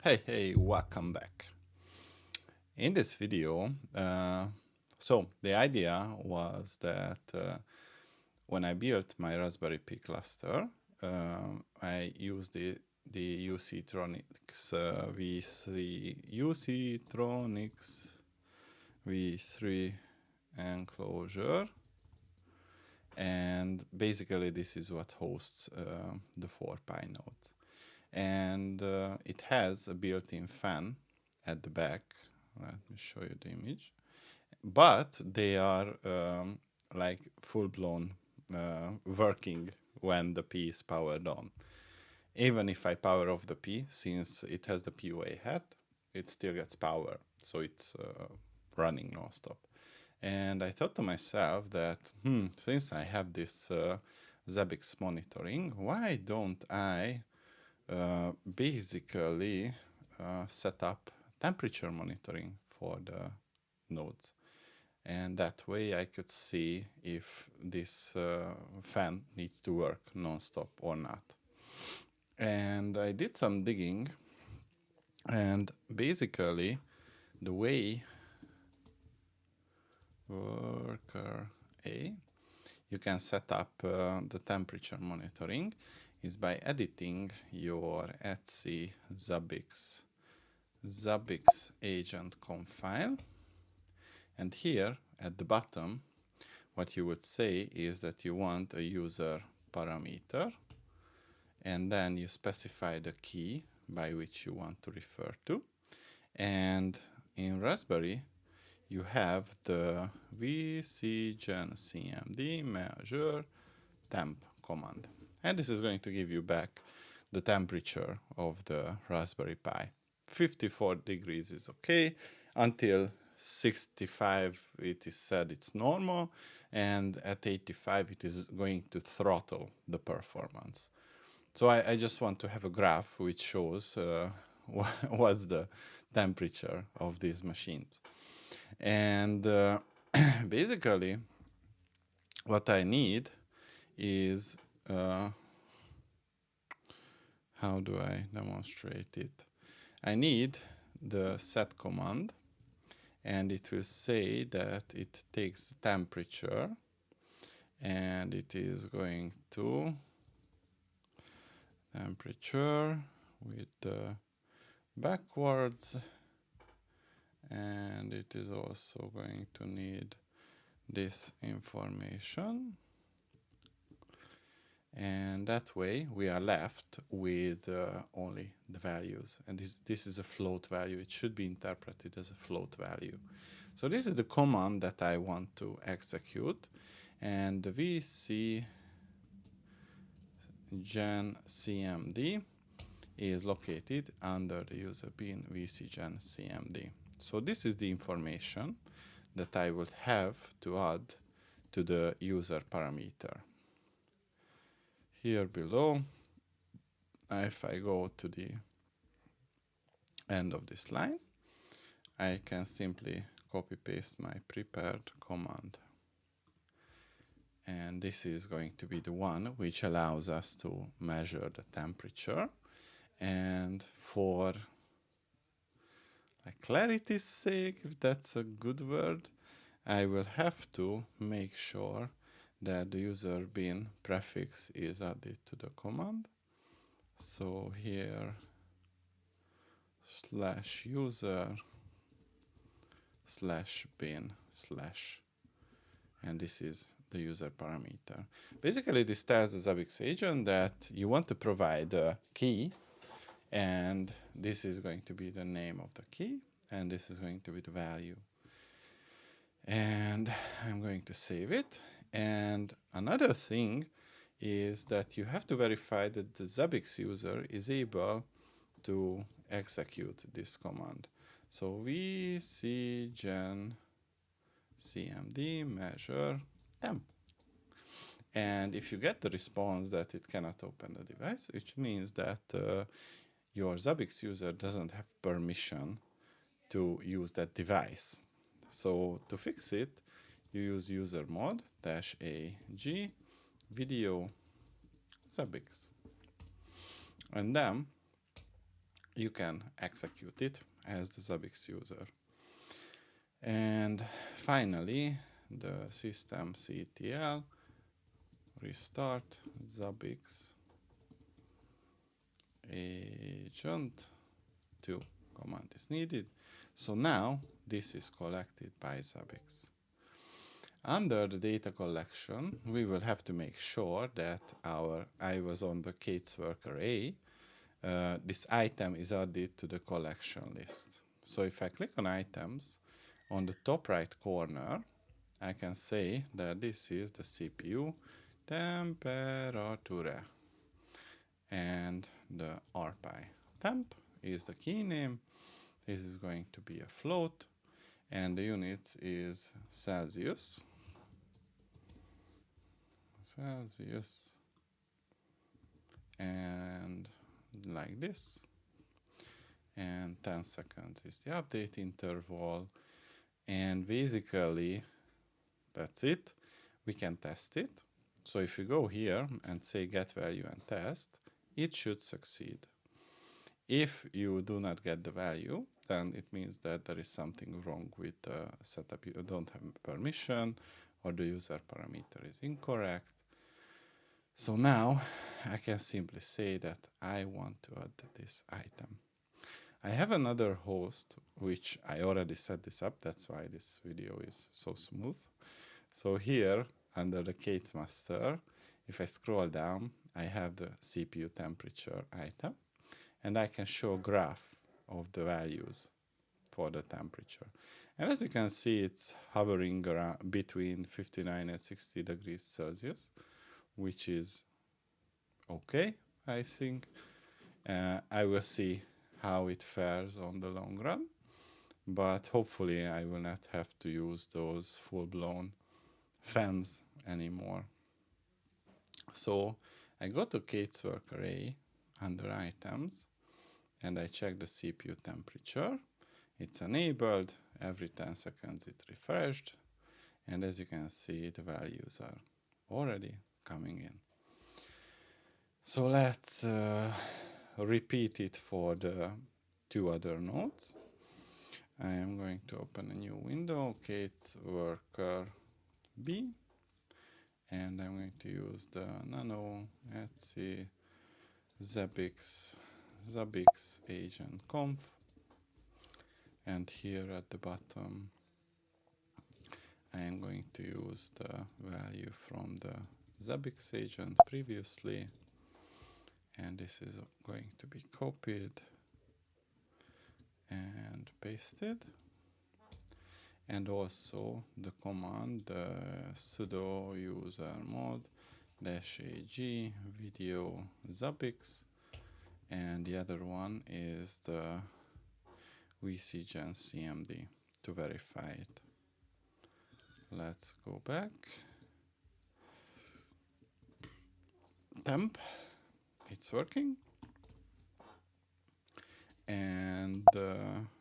Hey, welcome back. In this video, so the idea was that when I built my Raspberry Pi cluster, I used the UC Tronics V3 enclosure, and basically this is what hosts the 4 Pi nodes. And it has a built-in fan at the back. Let me show you the image. But they are like full-blown working when the Pi is powered on. Even if I power off the Pi, since it has the PUA hat, it still gets power. So it's running non-stop. And I thought to myself that, since I have this Zabbix monitoring, why don't I basically set up temperature monitoring for the nodes, and that way I could see if this fan needs to work non-stop or not. And I did some digging, and basically the way worker A you can set up the temperature monitoring is by editing your etc Zabbix agent conf file. And here at the bottom, what you would say is that you want a user parameter, and then you specify the key by which you want to refer to. And in Raspberry, you have the vcgen-cmd measure temp command. And this is going to give you back the temperature of the Raspberry Pi. 54 degrees is okay. Until 65, it is said it's normal. And at 85, it is going to throttle the performance. So I just want to have a graph which shows what's the temperature of these machines. And basically, what I need is, how do I demonstrate it? I need the set command, and it will say that it takes the temperature, and it is going to temperature with the backwards, and it is also going to need this information. And that way we are left with only the values. And this is a float value. It should be interpreted as a float value. So this is the command that I want to execute. And the vcgen-cmd is located under the user bin vcgen-cmd. So this is the information that I will have to add to the user parameter. Here below, if I go to the end of this line, I can simply copy paste my prepared command. And this is going to be the one which allows us to measure the temperature. And for clarity's sake, if that's a good word, I will have to make sure that the user bin prefix is added to the command. So here /user /bin/ and this is the user parameter. Basically, this tells the Zabbix agent that you want to provide a key, and this is going to be the name of the key, and this is going to be the value. And I'm going to save it. And another thing is that you have to verify that the Zabbix user is able to execute this command. So vcgen-cmd measure temp. And if you get the response that it cannot open the device, which means that your Zabbix user doesn't have permission to use that device. So to fix it, you use user mod -ag video Zabbix. And then you can execute it as the Zabbix user. And finally, the systemctl restart Zabbix agent 2 command is needed. So now this is collected by Zabbix. Under the data collection, we will have to make sure that I was on the caseworker A. This item is added to the collection list. So if I click on items, on the top right corner, I can say that this is the CPU temperature and the RPI. Temp is the key name. This is going to be a float, and the unit is Celsius. And like this. And 10 seconds is the update interval. And basically, that's it. We can test it. So if you go here and say get value and test, it should succeed. If you do not get the value, then it means that there is something wrong with the setup. You don't have permission, or the user parameter is incorrect. So now I can simply say that I want to add this item. I have another host, which I already set this up. That's why this video is so smooth. So here, under the case master, if I scroll down, I have the CPU temperature item, and I can show a graph of the values for the temperature. And as you can see, it's hovering around between 59 and 60 degrees Celsius, which is okay, I think. I will see how it fares on the long run, but hopefully I will not have to use those full-blown fans anymore. So I go to caseworker A under items, and I check the CPU temperature. It's enabled. Every 10 seconds it refreshed, and as you can see, the values are already coming in. So let's repeat it for the two other nodes. I am going to open a new window, caseworker B, and I'm going to use the nano etc Zabbix agent conf, and here at the bottom I am going to use the value from the Zabbix agent previously, and this is going to be copied and pasted, and also the command sudo usermod -ag video Zabbix, and the other one is the vcgen cmd to verify it. Let's go back. Temp, it's working. And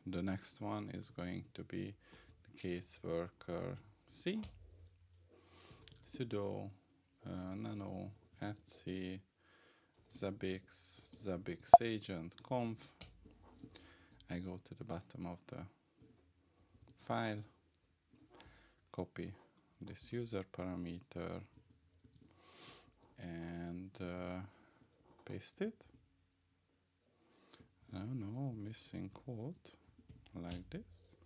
the next one is going to be the caseworker C, sudo nano etc Zabbix agent conf. I go to the bottom of the file, copy this user parameter, and paste it. No, missing quote, like this.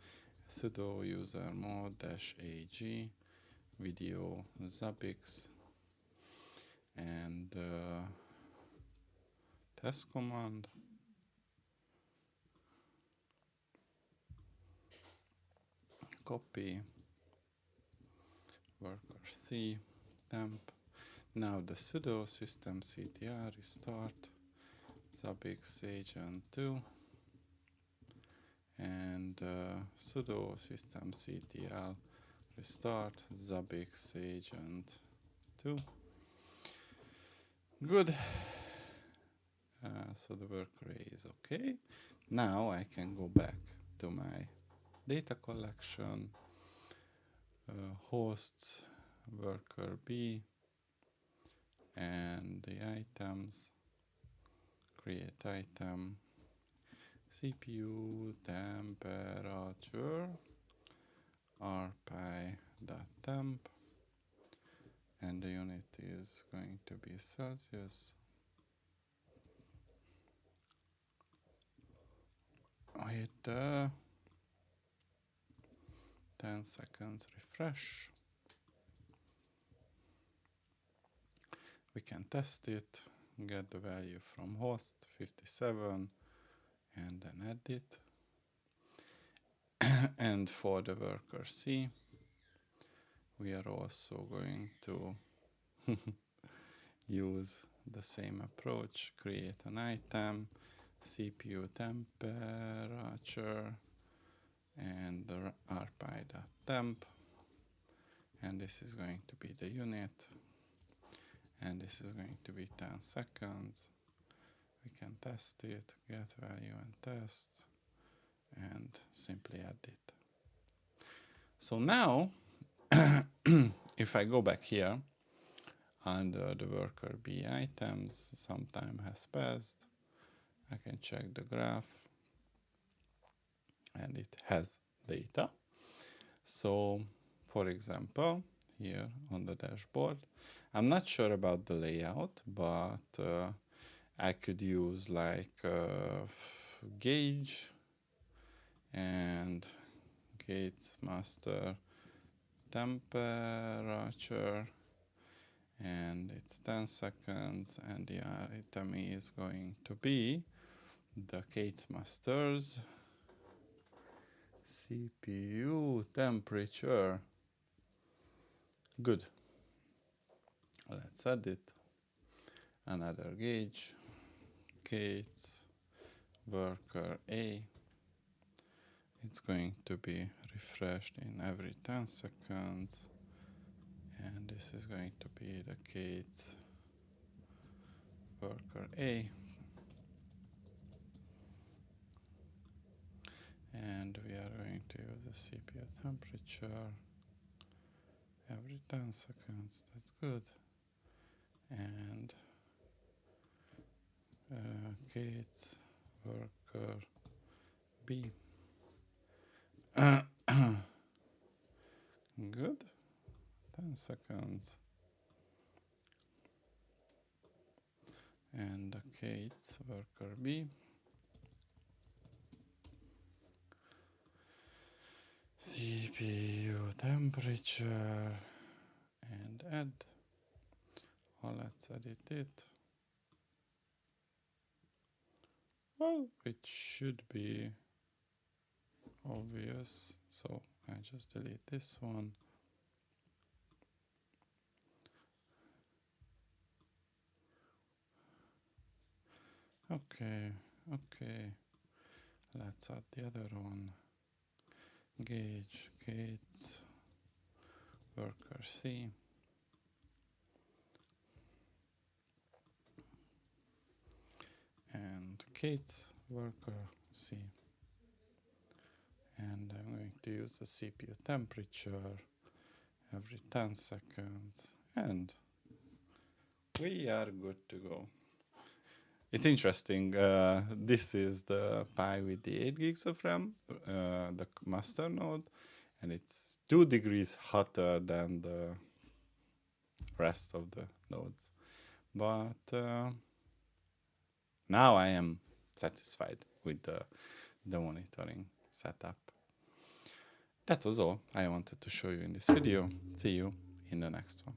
Sudo usermod -ag video Zabbix, and test command. Copy worker C temp. Now the sudo systemctl restart Zabbix agent 2, and sudo systemctl restart Zabbix agent 2. Good. So the worker A is okay. Now I can go back to my data collection, hosts, worker B, and the items, create item, CPU temperature rpi.temp, and the unit is going to be Celsius. Wait 10 seconds, refresh. We can test it, get the value from host 57, and then add it. And for the worker C, we are also going to use the same approach, create an item, CPU temperature, and rpi.temp, and this is going to be the unit, and this is going to be 10 seconds. We can test it, get value and test, and simply add it. So now, if I go back here, under the worker B items, some time has passed. I can check the graph, and it has data. So, for example, here on the dashboard, I'm not sure about the layout, but I could use like gauge and gates master temperature, and it's 10 seconds, and the item is going to be the Gates Masters CPU temperature. Good. Let's add it. Another gauge, Gates worker A. It's going to be refreshed in every 10 seconds. And this is going to be the Gates worker A. And we are going to use the CPU temperature every 10 seconds. That's good. And Gates worker B. Good. 10 seconds. And the Gates worker B. CPU temperature and add. Oh, let's edit it. Well, it should be obvious, so I just delete this one. Okay, let's add the other one. Gauge, Gates, worker C. And Gates, worker C. And I'm going to use the CPU temperature every 10 seconds. And we are good to go. It's interesting. This is the Pi with the 8 gigs of RAM, the master node, and it's 2 degrees hotter than the rest of the nodes. But now I am satisfied with the monitoring setup. That was all I wanted to show you in this video. See you in the next one.